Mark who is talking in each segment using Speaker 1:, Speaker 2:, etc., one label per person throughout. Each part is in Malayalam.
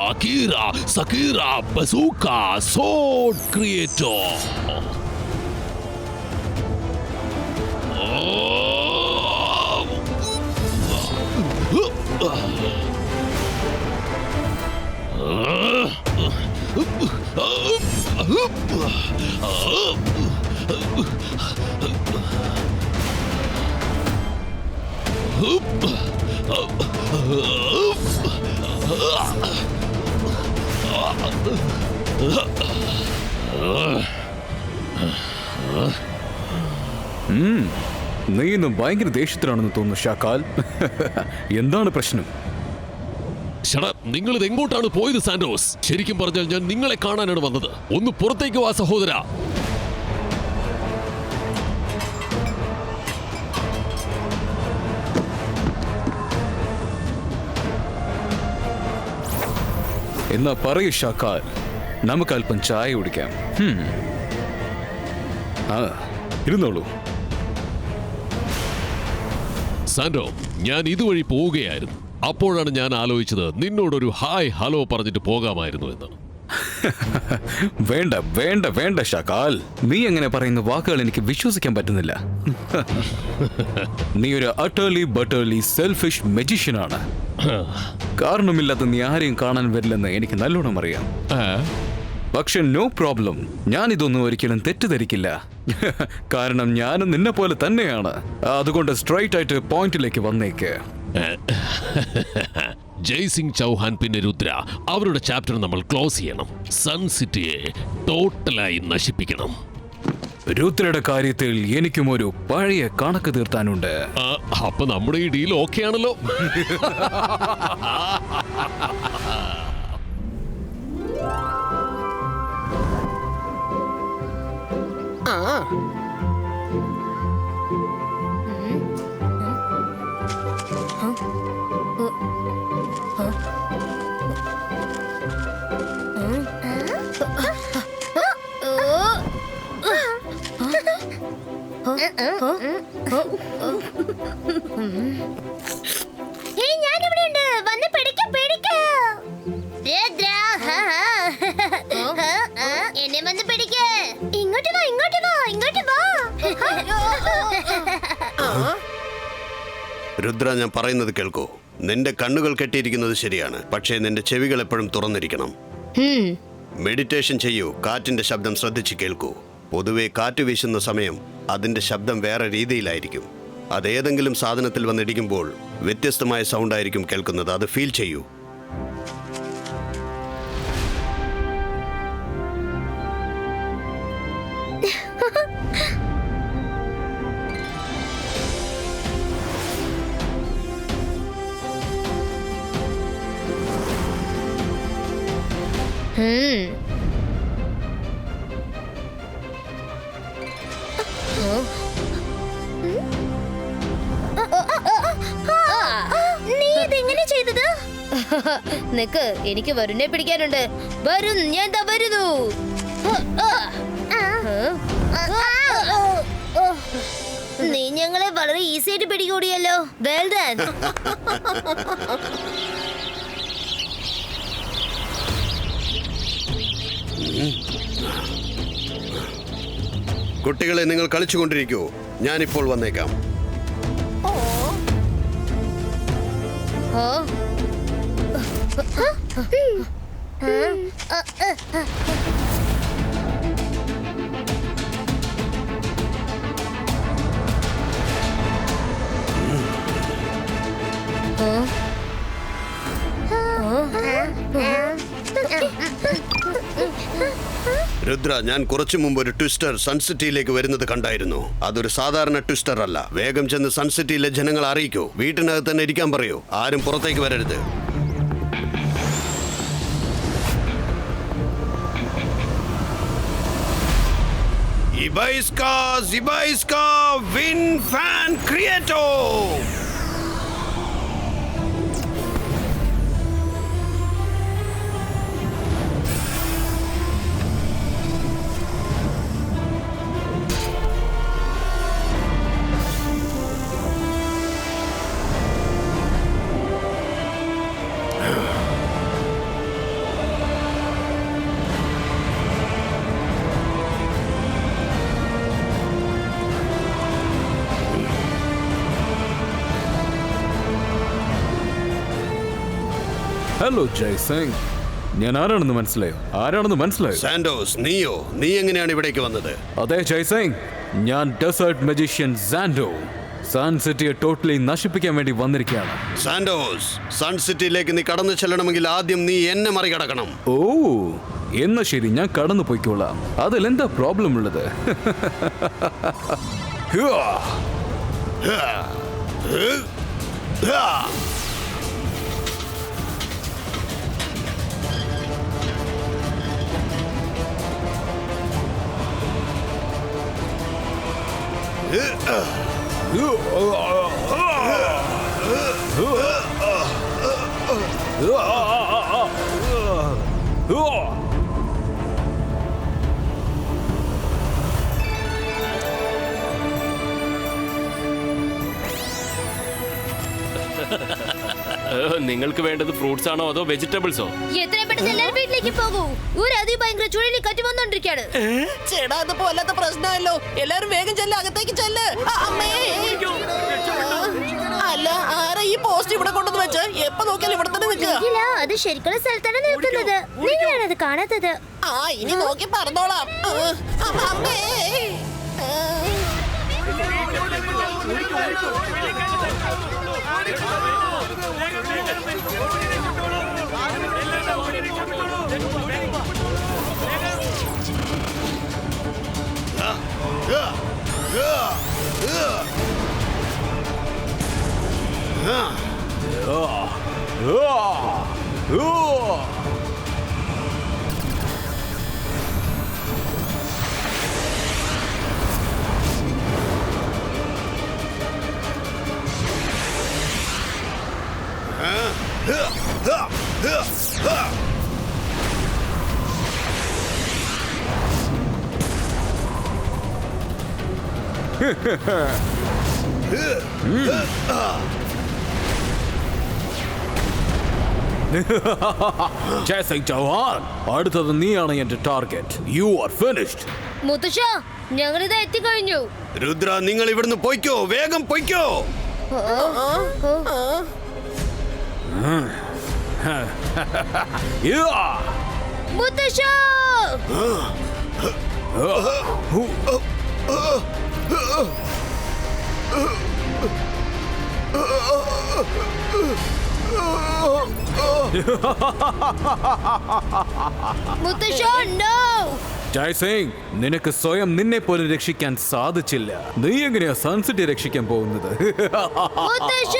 Speaker 1: Akira Sakira Bazooka Sword Creator.
Speaker 2: നീ ഇന്ന് ഭയങ്കര ദേഷ്യത്തിലാണെന്ന് തോന്നുന്നു ഷാക്കാൽ. എന്താണ് പ്രശ്നം?
Speaker 1: നിങ്ങൾ ഇത് എങ്ങോട്ടാണ് പോയത് സാന്റോസ്? ശരിക്കും പറഞ്ഞാൽ ഞാൻ നിങ്ങളെ കാണാനാണ് വന്നത്. ഒന്ന് പുറത്തേക്ക് വാ സഹോദര.
Speaker 2: എന്നാ പറയൂ ഷാക്കാൽ, നമുക്ക് അല്പം ചായ കുടിക്കാം. ഇരുന്നോളൂ.
Speaker 1: സാന്റോ, ഞാൻ ഇതുവഴി പോവുകയായിരുന്നു. അപ്പോഴാണ് ഞാൻ ആലോചിച്ചത് നിന്നോടൊരു ഹായ് ഹലോ പറഞ്ഞിട്ട് പോകാമായിരുന്നു എന്ന്.
Speaker 2: വേണ്ട വേണ്ട വേണ്ട ഷാക്കാൽ, നീ എങ്ങനെ പറയുന്ന വാക്കുകൾ എനിക്ക് വിശ്വസിക്കാൻ പറ്റുന്നില്ല. നീ ഒരു അട്ടർലി സെൽഫിഷ് മജീഷ്യനാണ്. കാരണമില്ലാത്ത നീ ആരെയും കാണാൻ വരില്ലെന്ന് എനിക്ക് നല്ലോണം അറിയാം. പക്ഷെ നോ പ്രോബ്ലം, ഞാൻ ഇതൊന്നും ഒരിക്കലും തെറ്റിദ്ധരിക്കില്ല. കാരണം ഞാനും നിന്നെ പോലെ തന്നെയാണ്. അതുകൊണ്ട് സ്ട്രൈറ്റ് ആയിട്ട് പോയിന്റിലേക്ക് വന്നേക്ക്.
Speaker 1: ജയ്സിംഗ് ചൗഹാൻ പിന്നെ രുദ്ര, അവരുടെ ചാപ്റ്റർ നമ്മൾ ക്ലോസ് ചെയ്യണം. സൺ സിറ്റിയെ ടോട്ടലായി നശിപ്പിക്കണം.
Speaker 2: രുദ്രയുടെ കാര്യത്തിൽ എനിക്കും ഒരു പഴയ കണക്ക് തീർത്താനുണ്ട്.
Speaker 1: അപ്പൊ നമ്മുടെ ഈ ഡീൽ ഓക്കെ ആണല്ലോ.
Speaker 3: ഞാനിവിടെയുണ്ട്, വന്ന് പിടിക്ക്. എന്നെ വന്ന് പിടിക്ക്. ഇങ്ങോട്ട് വാ.
Speaker 4: രുദ്ര, ഞാൻ പറയുന്നത് കേൾക്കൂ. നിന്റെ കണ്ണുകൾ കെട്ടിയിരിക്കുന്നത് ശരിയാണ്, പക്ഷേ നിന്റെ ചെവികൾ എപ്പോഴും തുറന്നിരിക്കണം. മെഡിറ്റേഷൻ ചെയ്യൂ. കാറ്റിന്റെ ശബ്ദം ശ്രദ്ധിച്ച് കേൾക്കൂ. പൊതുവെ കാറ്റ് വീശുന്ന സമയം അതിന്റെ ശബ്ദം വേറെ രീതിയിലായിരിക്കും. അതേതെങ്കിലും സാധനത്തിൽ വന്നിടിക്കുമ്പോൾ വ്യത്യസ്തമായ സൗണ്ട് ആയിരിക്കും കേൾക്കുന്നത്. അത് ഫീൽ ചെയ്യൂ.
Speaker 3: നീ ഇതെങ്ങനെ ചെയ്തത്? നിക്ക്, എനിക്ക് വരുണിനെ പിടിക്കാനുണ്ട്. വരുൺ, ഞാൻ ദാ വരുന്നു. നീ ഞങ്ങളെ വളരെ ഈസി ആയിട്ട് പിടികൂടിയല്ലോ. Well done.
Speaker 4: കുട്ടികളെ, നിങ്ങൾ കളിച്ചുകൊണ്ടിരിക്കൂ. ഞാനിപ്പോൾ വന്നേക്കാം. രുദ്ര, ഞാൻ കുറച്ചു മുമ്പ് ഒരു ട്വിസ്റ്റർ സൺസിറ്റിയിലേക്ക് വരുന്നത് കണ്ടായിരുന്നു. അതൊരു സാധാരണ ട്വിസ്റ്റർ അല്ല. വേഗം ചെന്ന് സൺസിറ്റിയിലെ ജനങ്ങളെ അറിയിക്കൂ. വീട്ടിനകത്ത് തന്നെ ഇരിക്കാൻ പറയൂ. ആരും പുറത്തേക്ക് വരരുത്. Zibaiska Wind Fan Creator.
Speaker 2: Hello Jai Singh. ഞാൻ ആരാണെന്ന് മനസ്സിലായോ?
Speaker 4: സാന്റോസ്, നീ എങ്ങനെയാണ് ഇവിടേക്ക് വന്നത്?
Speaker 2: അതെ ജയ് സിംഗ്, ഞാൻ ഡെസേർട്ട് മജീഷ്യൻ സാൻഡോ. സൺ സിറ്റിയെ ടോട്ടലി നശിപ്പിക്കാൻ വേണ്ടി വന്നിരിക്കുകയാണ്.
Speaker 4: സാന്റോസ്, സൺ സിറ്റിയിലേക്ക് നീ കടന്നു ചെല്ലണമെങ്കിൽ ആദ്യം നീ എന്നെ മറികടക്കണം.
Speaker 2: ഓ, എന്നാ ശരി, ഞാൻ കടന്നു പോയിക്കോളാം. അതിലെന്താ പ്രോബ്ലം ഉള്ളത്?
Speaker 5: നിങ്ങൾക്ക് വേണ്ടത് ഫ്രൂട്ട്സ് ആണോ അതോ വെജിറ്റബിൾസോ?
Speaker 3: എത്രയും പെട്ടെന്ന് എല്ലാവരും വീട്ടിലേക്ക് പോകൂ. ഒരു അതിഭയങ്കര ചുഴലിക്കാറ്റ് വന്നുകൊണ്ടിരിക്കുകയാണ്.
Speaker 6: ചേടാ, അത് പോലാത്ത പ്രശ്നമല്ലോ. എല്ലാരും വേഗം ചെല്ല്, അകത്തേക്ക് ചെല്ല്. അമ്മേ, അല്ല, ആരാ ഈ പോസ്റ്റ് ഇവിടെ കൊണ്ടുവന്ന് വെച്ച്? എപ്പോ നോക്കിയാലും ഇവിടെ തന്നെ നിൽക്കുക.
Speaker 3: ഇല്ല, അത് ശരിക്കുള്ള സ്ഥലത്താണ് നിൽക്കുന്നത്. നിങ്ങളാണ് അത് കാണാത്തത്.
Speaker 6: ആ, ഇനി നോക്കി പറഞ്ഞോളാം. അമ്മേ.
Speaker 2: ജയ് സിംഗ് ചൗഹാൻ, അടുത്തത് നീയാണ് എന്റെ ടാർഗറ്റ്. You are finished.
Speaker 3: മുത്തശ്ശ, ഞങ്ങളിത് എത്തിക്കഴിഞ്ഞു.
Speaker 4: രുദ്ര, നിങ്ങൾ ഇവിടുന്ന് പൊയ്ക്കോ, വേഗം പൊയ്ക്കോ.
Speaker 3: മുത്തശ്ശ, മുത്തശ്ശ, നോ.
Speaker 2: ജയ് സിംഗ്, നിനക്ക് സ്വയം നിന്നെ പോലും രക്ഷിക്കാൻ സാധിച്ചില്ല. നീ എങ്ങനെയാ സൺസിറ്റി രക്ഷിക്കാൻ പോകുന്നത്?
Speaker 3: മുത്തശ്ശ,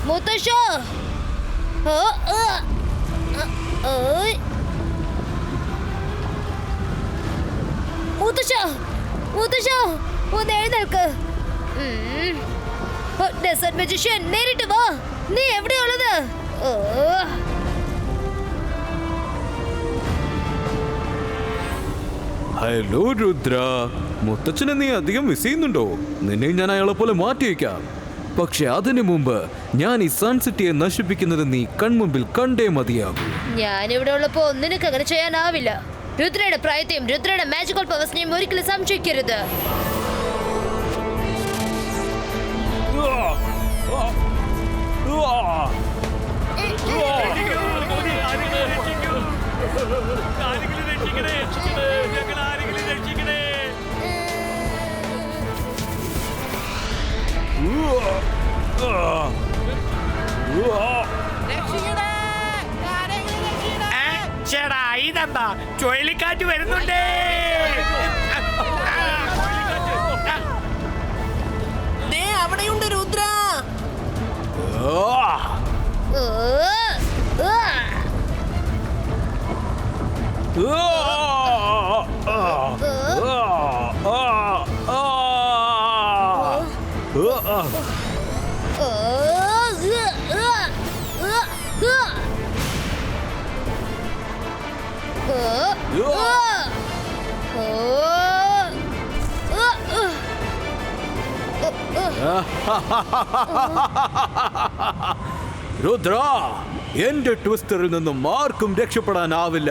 Speaker 3: മുത്തശ്ശ, മുത്തശ്ശ, മുത്തശ്ശ, ഒന്ന് എഴുന്നേൽക്ക്. ഡെസർട്ട് മജീഷ്യൻ, നേരിട്ട് വാ. നീ എവിടെയുള്ളത്?
Speaker 2: ഹലോ രുദ്ര, മുത്തച്ഛനെ നീ അധികം മിസ് ചെയ്യുന്നുണ്ടോ? നിന്നെ ഞാൻ അയാളെ പോലെ മാറ്റി വയ്ക്കാം. പക്ഷെ അതിനു മുമ്പ് ഞാൻ ഈ സൺസിറ്റിയെ നശിപ്പിക്കുന്നത് നീ കൺമുമ്പിൽ കണ്ടേ മതിയാകും.
Speaker 3: ഞാനിവിടെ ഉള്ളപ്പോ നിനക്ക് അങ്ങനെ ചെയ്യാനാവില്ല. രുദ്രയുടെ പ്രായത്തെയും രുദ്രയുടെ മാജിക്കൽ പവേഴ്സിനെയും ഒരിക്കലും സംശയിക്കരുത്.
Speaker 7: ചേടാ, ഇതെന്താ ചുഴലിക്കാറ്റ് വരുന്നുണ്ടേ.
Speaker 6: അവിടെയുണ്ട് രുദ്ര.
Speaker 2: രുദ്ര, എന്റെ ട്വിസ്റ്ററിൽ നിന്നും ആർക്കും രക്ഷപ്പെടാനാവില്ല.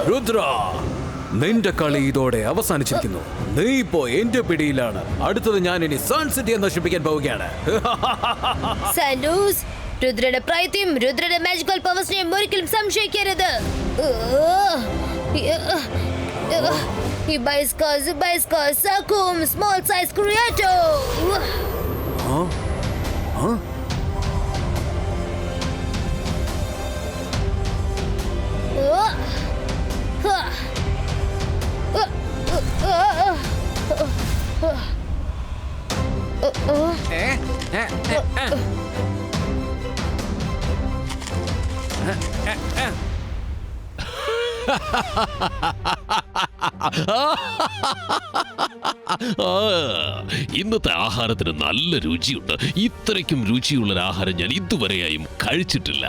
Speaker 2: രുദ്ര, നിന്റെ കളി ഇതോടെ അവസാനിച്ചിരിക്കുന്നു. നീ ഇപ്പോ എന്റെ പിടിയിലാണ്. അടുത്തത് ഞാൻ ഇനി സൺസിറ്റിയെ നശിപ്പിക്കാൻ പോവുകയാണ്.
Speaker 3: സാൻഡോസ്, രുദ്രയുടെ പ്രായത്തെയും രുദ്രയുടെ മാജിക്കൽ പവേഴ്സിനെയും ഒരിക്കലും സംശയിക്കരുത്. Hibiscus Sakum, small size creator.
Speaker 1: ഇന്നത്തെ ആഹാരത്തിന് നല്ല രുചിയുണ്ട്. ഇത്രയ്ക്കും രുചിയുള്ള ആഹാരം ഞാൻ ഇതുവരെയായും കഴിച്ചിട്ടില്ല.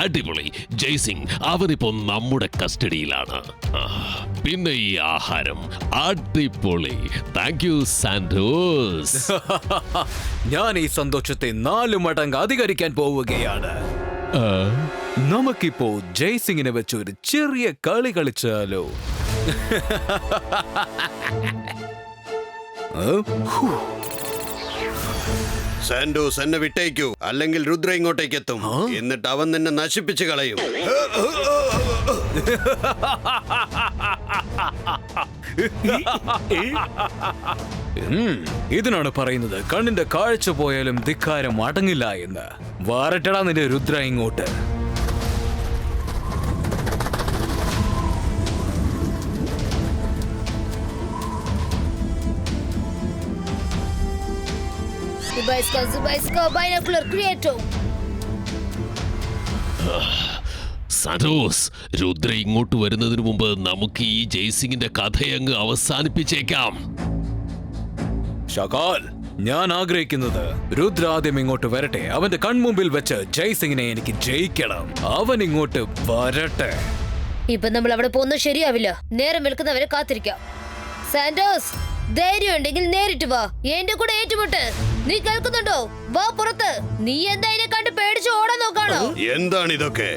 Speaker 1: അടിപൊളി. ജയ്സിംഗ് അവനിപ്പോ നമ്മുടെ കസ്റ്റഡിയിലാണ്. പിന്നെ ഈ ആഹാരം അടിപൊളി. Thank you Santos.
Speaker 2: ഞാൻ ഈ സന്തോഷത്തെ 4 മടങ്ങ് അധികരിക്കാൻ പോവുകയാണ്. നമുക്കിപ്പോ ജയ്സിംഗിനെ വെച്ച് ഒരു ചെറിയ കളി കളിച്ചാലോ?
Speaker 4: സാൻഡോസ്, എന്നെ വിട്ടേക്കൂ, അല്ലെങ്കിൽ രുദ്ര ഇങ്ങോട്ടേക്ക് എത്തും. എന്നിട്ട് അവൻ നിന്നെ നശിപ്പിച്ച് കളയും.
Speaker 2: ഇതിനാണ് പറയുന്നത് കണ്ണിന്റെ കാഴ്ച പോയാലും ധിക്കാരം അടങ്ങില്ല എന്ന്. വാരട്ടടാ നിന്റെ രുദ്ര ഇങ്ങോട്ട്.
Speaker 3: Hibiscus binocular creator.
Speaker 1: Santos, Rudra ഇങ്ങോട്ട് വരുന്നതിന് മുമ്പ് നമുക്ക് ഈ ജയ്സിംഗിന്റെ കഥയങ്ങ് അവസാനിപ്പിച്ചേക്കാം.
Speaker 2: ഷകാൽ, ഞാൻ ആഗ്രഹിക്കുന്നത് രുദ്ര ആദ്യം ഇങ്ങോട്ട് വരട്ടെ. അവന്റെ കൺമുമ്പിൽ വെച്ച് ജയ്സിംഗിനെ എനിക്ക് ജയിക്കണം. അവൻ ഇങ്ങോട്ട് വരട്ടെ.
Speaker 3: ഇപ്പൊ നമ്മൾ അവിടെ പോകുന്നത് ശരിയാവില്ല. നേരം വെളുക്കുന്നവരെ കാത്തിരിക്കാം. സാന്റോസ്, ധൈര്യം ഉണ്ടെങ്കിൽ നേരിട്ട് വാ. എന്റെ കൂടെ ഏറ്റുമുട്ട്. നീ കേൾക്കുന്നുണ്ടോ? വാ പുറത്ത്. നീ എന്താ ഇതിനെ കണ്ട് പേടിച്ച് ഓടാൻ നോക്കാണോ?
Speaker 4: എന്താണ് ഇതൊക്കെ?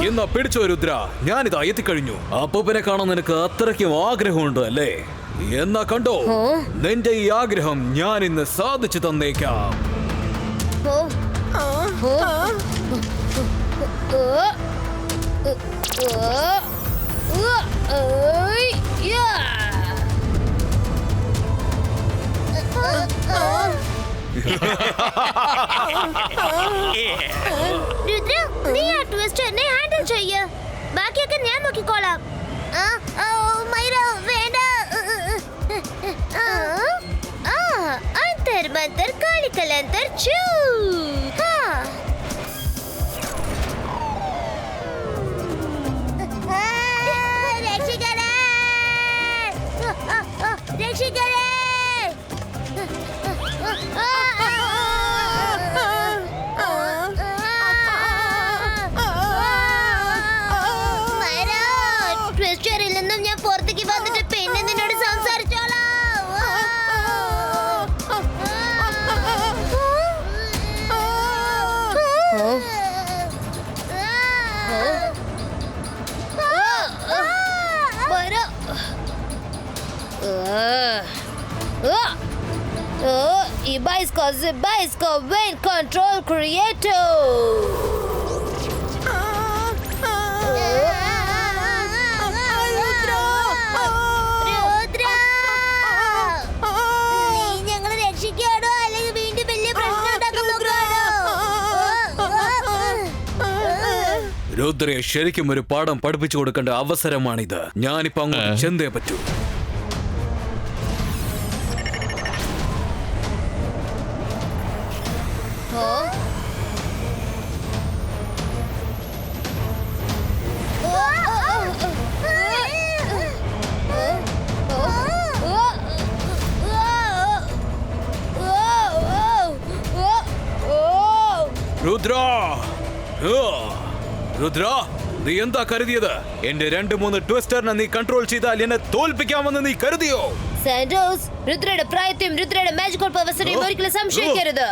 Speaker 2: എന്നാ പിടിച്ചോ രുദ്ര, ഞാനിതാ എത്തിക്കഴിഞ്ഞു. അപ്പൂപ്പനെ കാണാൻ നിനക്ക് അത്രയ്ക്കും ആഗ്രഹമുണ്ട് അല്ലേ? എന്നാ കണ്ടോ, നിന്റെ ഈ ആഗ്രഹം ഞാൻ ഇന്ന് സാധിച്ചു തന്നേക്കാം.
Speaker 3: രുദ്ര, നീ ആ ട്വിസ്റ്ററിനെ ഹാൻഡിൽ ചെയ്യ്. ബാക്കിയൊക്കെ ഞാൻ നോക്കിക്കോളാം. മൈര, വേണ്ട. അന്തർ മന്തർ കാളിക്കലന്തർ ചൂ. രക്ഷിക്കണേ, രക്ഷിക്കണേ. ട്വിസ്റ്ററിൽ നിന്നും ഞാൻ പുറത്തേക്ക് വന്നിട്ട് പിന്നെ നിന്നോട് സംസാരിച്ചോളാം. ഈ ബൈസ്കോ വെയിൻ കൺട്രോൾ ക്രിയേറ്റോ.
Speaker 8: ഞങ്ങളെ രക്ഷിക്കാണോ അല്ലെങ്കിൽ വീണ്ടും വലിയ പ്രശ്നം ഉണ്ടാക്കാൻ നോക്കാണോ?
Speaker 2: രുദ്രയെ ശരിക്കും ഒരു പാഠം പഠിപ്പിച്ചു കൊടുക്കേണ്ട അവസരമാണിത്. ഞാനിപ്പോ അങ്ങോട്ട് ചെന്നേ പറ്റൂ. രുദ്ര, രുദ്ര, നീ എന്താ കരുതിയത്? എന്റെ 2-3 ട്വിസ്റ്ററിനെ നീ കൺട്രോൾ ചെയ്താൽ എന്നെ തോൽപ്പിക്കാമെന്ന് നീ കരുതിയോ?
Speaker 3: സാന്റോസ്, രുദ്രയുടെ പ്രായത്തെയും രുദ്രയുടെ മാജിക്കൽ പവേഴ്സിനെയും ഒരിക്കലും സംശയിക്കരുത്.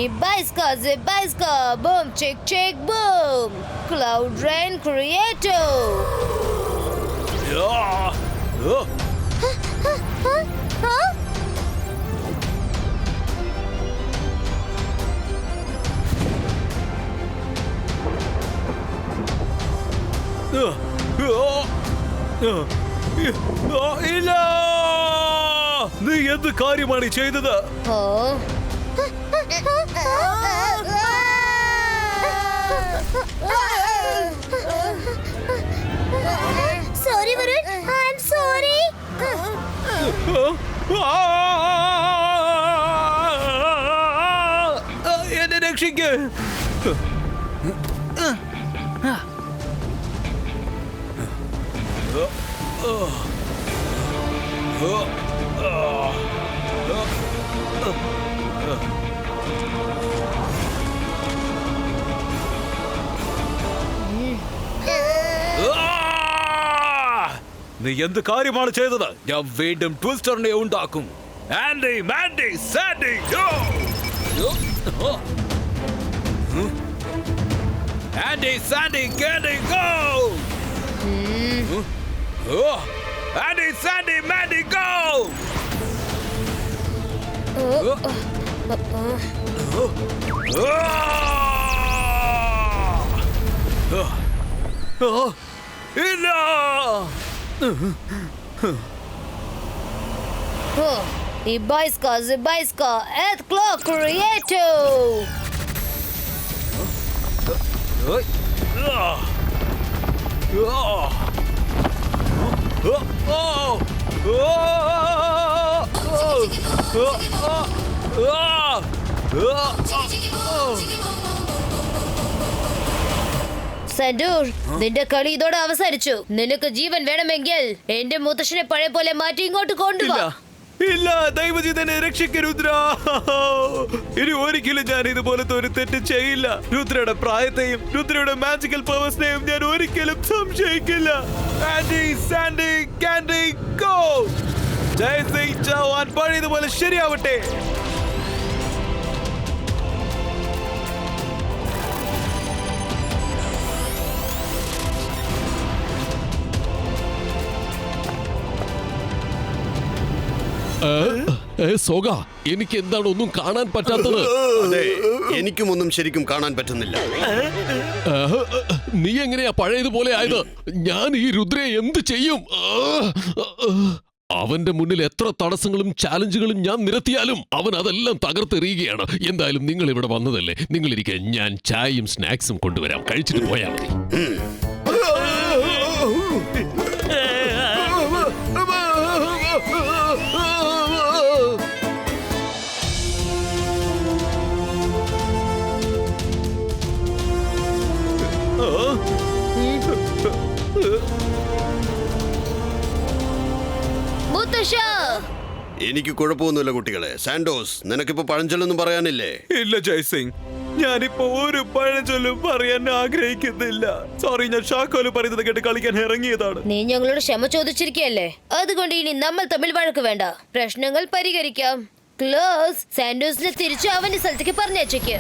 Speaker 3: ഈ ബൈസ്കോ boom check check boom cloud rain ക്രിയേറ്റോ.
Speaker 2: ഇല്ല, നീ എന്ത് കാര്യമാണ് ചെയ്തത്?
Speaker 8: Sorry Varun, I am sorry.
Speaker 2: എന്നെ രക്ഷിക്ക്. നീ എന്ത് കാര്യമാണ് ചെയ്തത്? ഞാൻ വീണ്ടും ട്വിസ്റ്ററിനെ ഉണ്ടാക്കും. Andy, Mandy, Sandy, go! Andy, Sandy, Candy, go! Andy, Sandy, Mandy, go! ഇല്ല!
Speaker 3: ഈ ബൈസ്കോ എർത്ത് ക്ലോക്ക് ക്രിയേറ്റോ. സന്റൂർ, നിന്റെ കളി ഇതോടെ അവസാനിച്ചു. നിനക്ക് ജീവൻ വേണമെങ്കിൽ എന്റെ മുത്തശ്ശനെ പഴയ പോലെ മാറ്റി ഇങ്ങോട്ട് കൊണ്ടുവാ.
Speaker 2: ഇല്ല, ദൈവജീതനെ എന്നെ രക്ഷിക്ക് രുദ്ര. ഇനി ഒരിക്കലും ഞാൻ ഇതുപോലത്തെ ഒരു തെറ്റ് ചെയ്യില്ല. രുദ്രയുടെ പ്രായത്തെയും രുദ്രയുടെ മാജിക്കൽ പവേഴ്സിനെയും ഞാൻ ഒരിക്കലും സംശയിക്കില്ല. Andy, Sandy, Candy, go! Jai Singh Chauhan പഴയതുപോലെ ശരിയാവട്ടെ.
Speaker 1: സോഗ, എനിക്ക് എന്താണ് ഒന്നും കാണാൻ പറ്റാത്തത്?
Speaker 4: അതെ, എനിക്കും ഒന്നും ശരിക്കും കാണാൻ പറ്റുന്നില്ല.
Speaker 1: നീ എങ്ങനെയാ പഴയതുപോലെ ആയത്? ഞാൻ ഈ രുദ്രയെ എന്ത് ചെയ്യും? അവന്റെ മുന്നിൽ എത്ര തടസ്സങ്ങളും ചാലഞ്ചുകളും ഞാൻ നിരത്തിയാലും അവൻ അതെല്ലാം തകർത്തെറിയുകയാണ്. എന്തായാലും നിങ്ങൾ ഇവിടെ വന്നതല്ലേ, നിങ്ങളിരിക്കെ ഞാൻ ചായയും സ്നാക്സും കൊണ്ടുവരാം, കഴിച്ചിട്ട് പോയാൽ മതി.
Speaker 4: എനിക്ക് കുഴപ്പമൊന്നുമില്ല കുട്ടികളെ. സാന്റോസ്, നിനക്കിപ്പോ പഴഞ്ചൊല്ലൊന്നും പറയാനില്ലേ?
Speaker 2: ഇല്ല ജയ്സിംഗ്, ഞാനിപ്പോ ഒരു പഴഞ്ചൊല്ലും പറയാൻ ആഗ്രഹിക്കുന്നില്ല. സോറി, ഞാൻ ഷാക്കോല് പറയുന്നത് കേട്ട് കളിക്കാൻ ഇറങ്ങിയതാണ്.
Speaker 3: നീ ഞങ്ങളോട് ക്ഷമ ചോദിച്ചിരിക്കല്ലേ, അതുകൊണ്ട് ഇനി നമ്മൾ തമ്മിൽ വഴക്ക് വേണ്ട. പ്രശ്നങ്ങൾ പരിഹരിക്കാം. ക്ലോസ്. സാന്റോസിനെ തിരിച്ചു അവന്റെ സ്ഥലത്തേക്ക് പറഞ്ഞേച്ചേക്ക്.